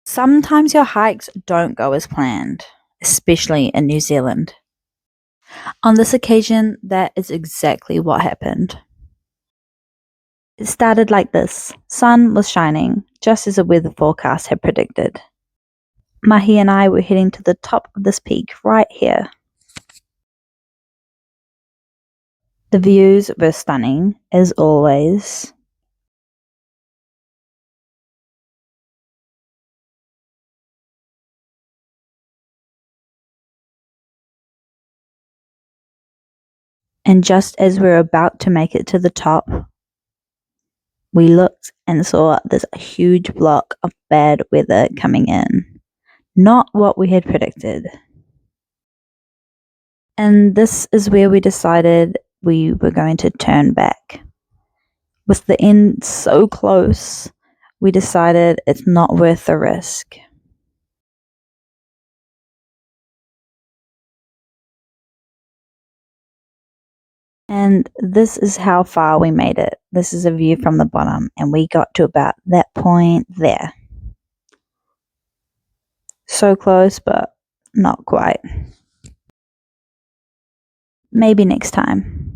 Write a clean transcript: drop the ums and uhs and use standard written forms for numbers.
Sometimes your hikes don't go as planned, especially in New Zealand. On this occasion, that is exactly what happened. It started like this. Sun was shining, just as the weather forecast had predicted. Mahi and I were heading to the top of this peak right here. The views were stunning, as always. And just as we were about to make it to the top, we looked and saw this huge block of bad weather coming in. Not what we had predicted. And this is where we decided we were going to turn back. With the end so close, we decided it's not worth the risk. And this is how far we made it. This is a view from the bottom, and we got to about that point there. So close, but not quite. Maybe next time.